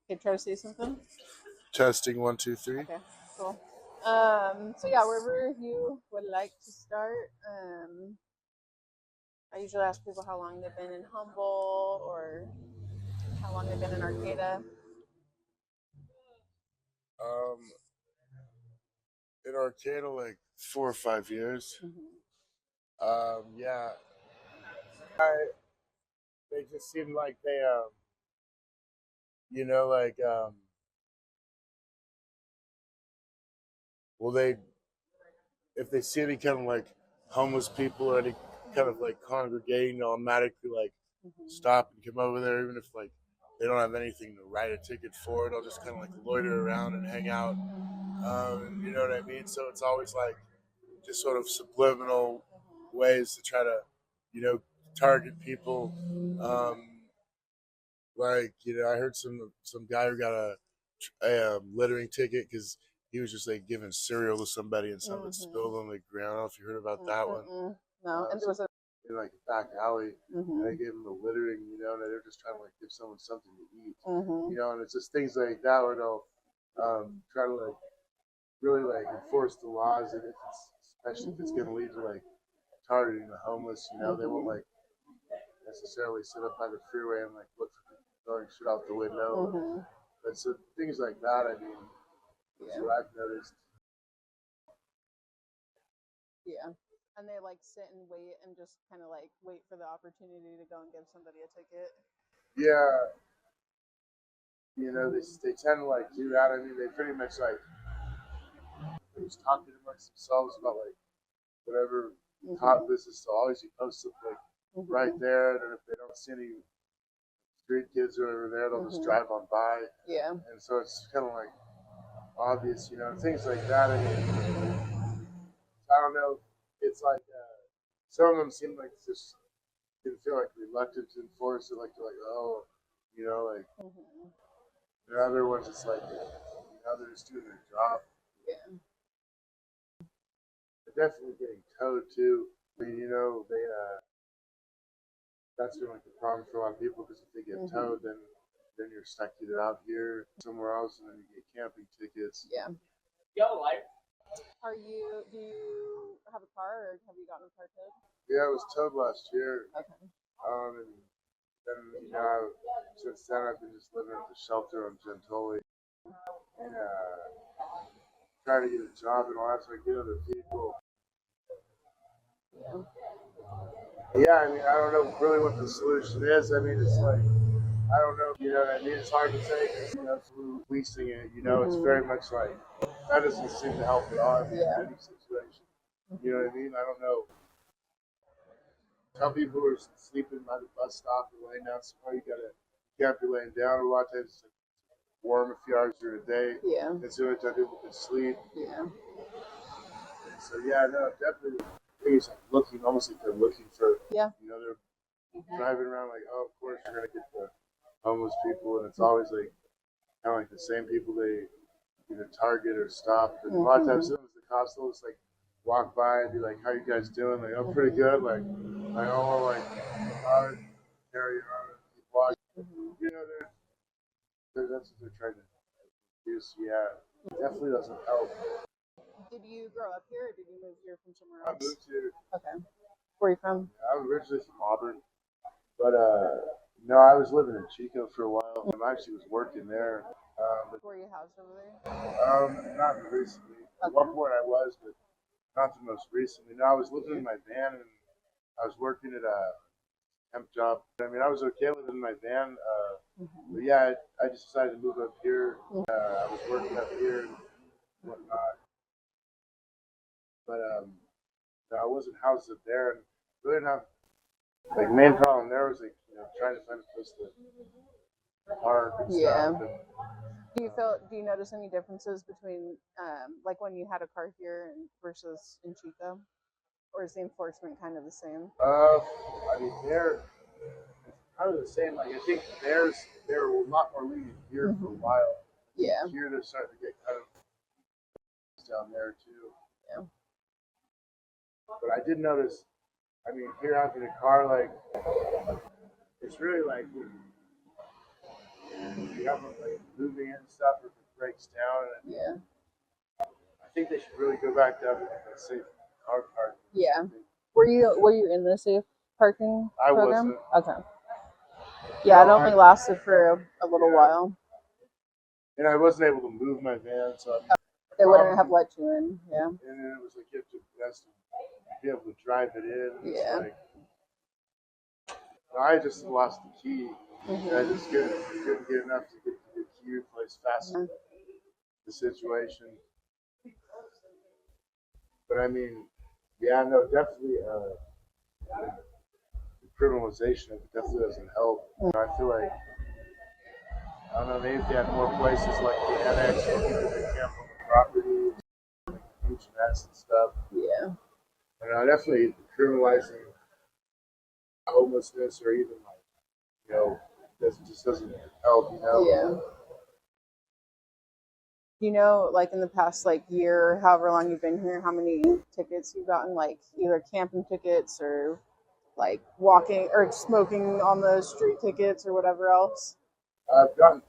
Okay, try to say something. Testing 1, 2, 3. Okay, cool. So yeah, wherever you would like to start. I usually ask people how long they've been in Humboldt or how long they've been in Arcata. Um, in Arcata, like 4 or 5 years. Yeah, I, they just seem like they, you know, like, well, they if they see any kind of like homeless people or any kind of like congregating, they'll automatically like stop and come over there, even if like they don't have anything to write a ticket for. They'll just kind of like loiter around and hang out. You know what I mean? So it's always like just sort of subliminal ways to try to, you know, target people. Um, I heard some guy who got a littering ticket because he was just like giving cereal to somebody and some of it spilled on the ground. I don't know if you heard about that one. No, and there was a. In like a back alley, and they gave him a littering, you know, and they're just trying to like give someone something to eat, you know, and it's just things like that where they'll try to like really like enforce the laws, and if it's, especially if it's going to lead to like targeting the homeless, you know, they won't like necessarily sit up by the freeway and like look for people throwing shit out the window. But so things like that, I mean, that's what I've noticed. Yeah. And they like sit and wait and just kind of like wait for the opportunity to go and give somebody a ticket. Yeah, you know, they tend to like do that. I mean, they pretty much like they just talking amongst themselves about like whatever hot business. So always you post something right there, and then if they don't see any street kids or over there, they'll just drive on by. Yeah. And so it's kind of like obvious, you know, things like that. I mean, I don't know. It's like some of them seem like just didn't feel like reluctant to enforce it, like they're like, oh, you know, like the other ones, it's like, you know, they're just doing their job. Yeah. They're definitely getting towed too. I mean, you know, they that's been like the problem for a lot of people because if they get towed, then you're stuck either out here somewhere else, and then you get camping tickets. Yeah. Do you have a car or have you gotten a car towed? Yeah, it was towed last year. Okay. And then, you know, since then I've been just living at the shelter on Gentoli and trying to get a job and all that so I get other people. Yeah, I mean, I don't know really what the solution is. I mean, it's like, I don't know, you know what I mean? It's hard to say because, you know, through leasing it, you know, it's very much like, that doesn't seem to help at all in any situation. You know what I mean? I don't know. Some people are sleeping by the bus stop or laying down somewhere. You can't be laying down. A lot of times it's like warm a few hours during the day. Yeah. And so it's like people can sleep. Yeah. So yeah, no, definitely. I think it's like looking, almost like they're looking for. Yeah. You know, they're driving around like, oh, of course you're gonna get the homeless people, and it's always like kind of like the same people they either target or stop. And a lot of times, sometimes the cops will just like walk by and be like, "How you guys doing?" Like, "Oh, pretty good." Like, "Oh, like, all right, carry on, keep walking." You know, that's what they're trying to do. So, yeah, definitely doesn't help. Did you grow up here or did you move here from somewhere I else? moved here. Okay. Where are you from? I was originally from Auburn, but no, I was living in Chico for a while. I actually was working there. Were you housed over there? Not recently. At one point I was, but not the most recently. No, I was living in my van and I was working at a temp job. I mean, I was okay living in my van, but yeah, I just decided to move up here. I was working up here and whatnot, but no, I wasn't housed up there, and really didn't have like main problem there was like trying to find a place to park and stuff. And, Do you notice any differences between like when you had a car here versus in Chico? Or is the enforcement kind of the same? I mean, they're kind of the same. Like I think they're a lot more lenient here for a while. Yeah. Here they're starting to get kind of down there too. Yeah. But I did notice. I mean, here having a car, like it's really like government like moving it and stuff, or if it breaks down. And Yeah. I think they should really go back to having like a safe car park. Yeah. Were you in the safe parking I program? wasn't. Okay. Yeah, it only lasted for a little while. And I wasn't able to move my van, so They wouldn't have let you in. Yeah. And then it was like you have to be able to drive it in. Yeah. Like, I just lost the key. Mm-hmm. And I just couldn't get enough to get the key replaced fast enough. The situation. But I mean, yeah, no, definitely the criminalization of it definitely doesn't help. I feel like, I don't know, maybe if they had more places like the annex where people can camp on the property, like huge nets and stuff. Yeah. And definitely criminalizing homelessness or even like, this just doesn't help, Yeah. You know, like in the past like year, however long you've been here, how many tickets you've gotten, like either camping tickets or like walking or smoking on the street tickets or whatever else? I've gotten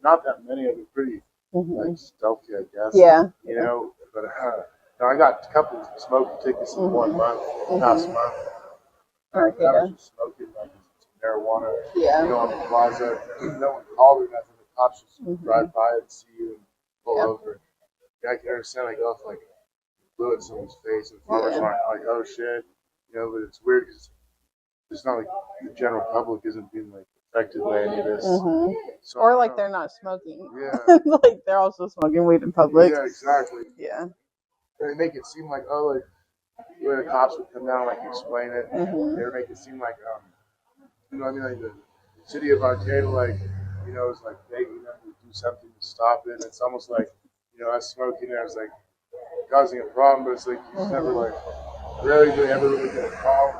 not that many of them, pretty like stealthy, I guess. Yeah. But no, I got a couple of smoking tickets in 1 month, past month. Okay. I was just smoking like marijuana, Yeah. on the plaza. No one called or nothing. The cops just drive by and see you and pull over. Yeah, I can understand like, oh, if like blew at someone's face and farmers aren't like, oh shit, but it's weird because it's not like the general public isn't being like affected by any of this. So, or like they're not smoking. Yeah. Like they're also smoking weed in public. Yeah, exactly. Yeah. They make it seem like, oh, like where the cops would come down, like explain it. They would make it seem like, like the city of Arcata, like, is like begging them to do something to stop it. It's almost like, us smoking there is like causing a problem, but it's like you never like rarely do they ever really get a call.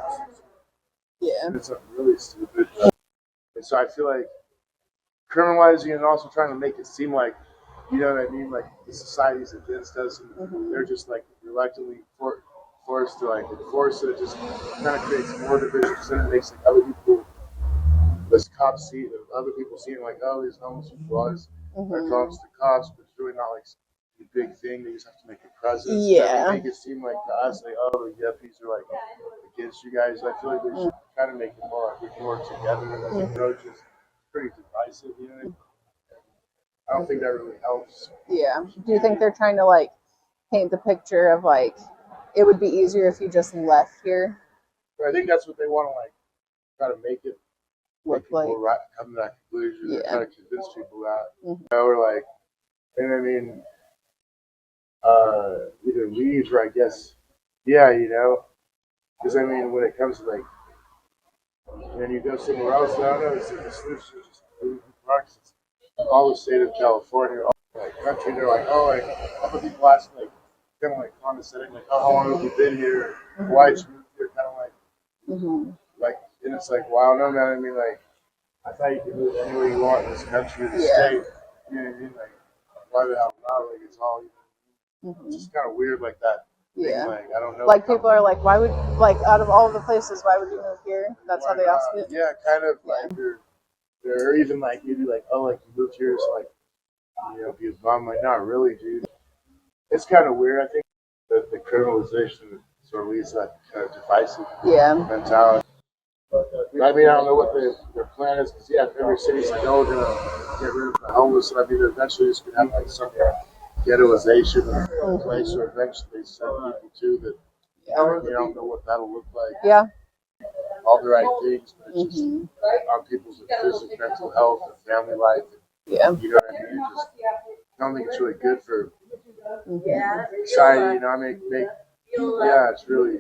Yeah. It's really stupid. And so I feel like criminalizing and also trying to make it seem like, you know what I mean, like the society's against us and they're just like reluctantly forced to like enforce it. It just kind of creates more division because then it makes like other people, as cops see it, other people seeing like, oh, these homeless people are cops to cops, but it's really not like a big thing. They just have to make a presence. Yeah. They make it seem like to us, like, oh, the yuppies are like against you guys. I feel like they should kind of make it more like we can work together. And the approach is pretty divisive, I don't think that really helps. Yeah. Do you think they're trying to like paint the picture of like it would be easier if you just left here? But I think that's what they want to like try to make it look like. Come to that conclusion. Yeah. Try to convince people that. Or like, and I mean, either leave or I guess, yeah, because I mean, when it comes to like, when you go somewhere else, I don't know, it's like the solution is just moving parks. All the state of California, all like country, they're like, oh, like, other people ask, like, kind of like condescending, like, oh, how long have you been here? Why did you move here? Kind of like, and it's like, wow, no, man, I mean, like, I thought you could move anywhere you want in this country or the state. You know what I mean? Like, why the hell not? Like, it's all, it's just kind of weird like that. Yeah. Like, I don't know. Like, people are like, why would, like, out of all of the places, why would you move here? That's how they ask it. Yeah, kind of like, or even like, maybe like, oh, like, you moved here, so like, be a bum. Like, not really, dude. It's kind of weird. I think that the criminalization sort of leads to that kind of divisive mentality. I mean, I don't know what their plan is, because, every city's like, oh, we're going to get rid of the homeless, and I mean, eventually it's going to have like some kind of ghettoization of place, or eventually send people to that, you don't know what that'll look like. Yeah. All the right things, but it's just on people's physical, mental health, and family life. Yeah. You know what I mean? I don't think it's really good for society, I mean, it's really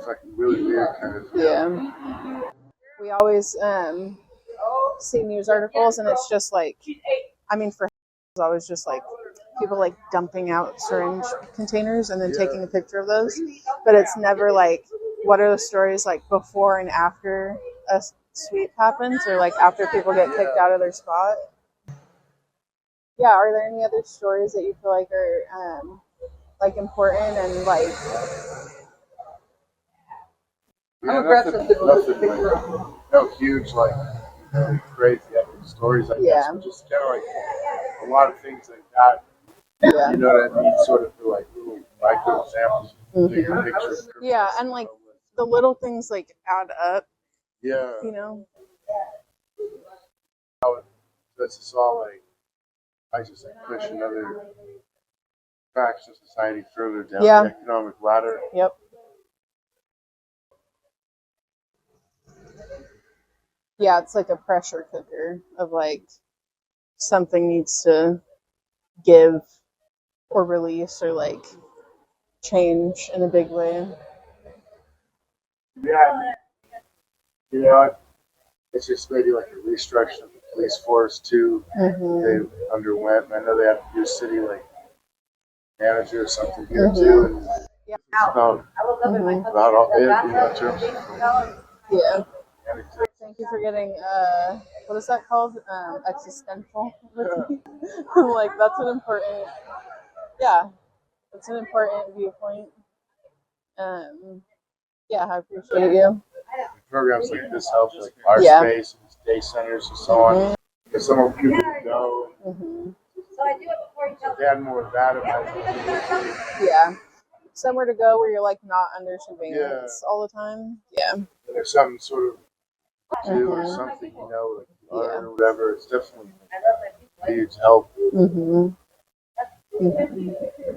fucking really weird kind of. Yeah. We always see news articles, and it's just like, I mean, for it's always just like people like dumping out syringe containers and then taking a picture of those, but it's never like, what are the stories like before and after a sweep happens, or like after people get kicked out of their spot? Yeah, are there any other stories that you feel like are like important and like? Yeah, nothing like, no huge like crazy epic stories, I guess, Yeah. but just kind of like a lot of things like that. Yeah. You know what I mean? Sort of like little micro examples, bigger Mhm. picture. Yeah, and like the little things like add up, Yeah, you know. that's just all like I just like push another fraction of society further down Yeah. the economic ladder. Yep. Yeah, it's like a pressure cooker of like something needs to give or release or like change in a big way. Yeah, you know, it's just maybe like a restructure of the police force too. Mm-hmm. They underwent, and I know they have to do city like manager or something here too. And Yeah. about, Mm-hmm. about all it in terms of Yeah. Thank you for getting what is that called? Existential. I'm like, that's an important, yeah, that's an important viewpoint. Yeah, I appreciate you. programs like this help like our Yeah. space and day centers and so on. Because some more people can go. Mm-hmm. If they had more of that, it might Yeah. Somewhere to go where you're like not under surveillance Yeah. all the time. Yeah. and there's something sort of do or Mhm. something, you know, like Yeah. or whatever. It's definitely a huge help. Mm-hmm. Mm-hmm.